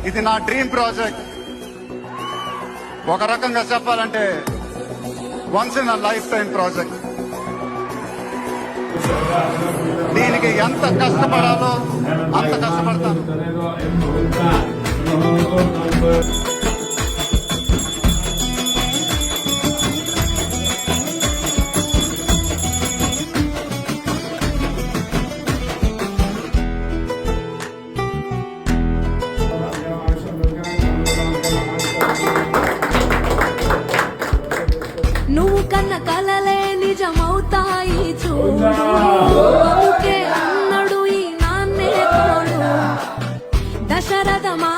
ఇది నా dream project. ఒక రకంగా చెప్పాలంటే once in a life time project. దీనికి ఎంత కష్టపడాలో అంత కష్టపడతాను. నువ్వు కన్న కలలే నిజమవుతాయి చూడు. అందుకే అన్నడు ఈ నాన్నే తోడు. దశరథ మా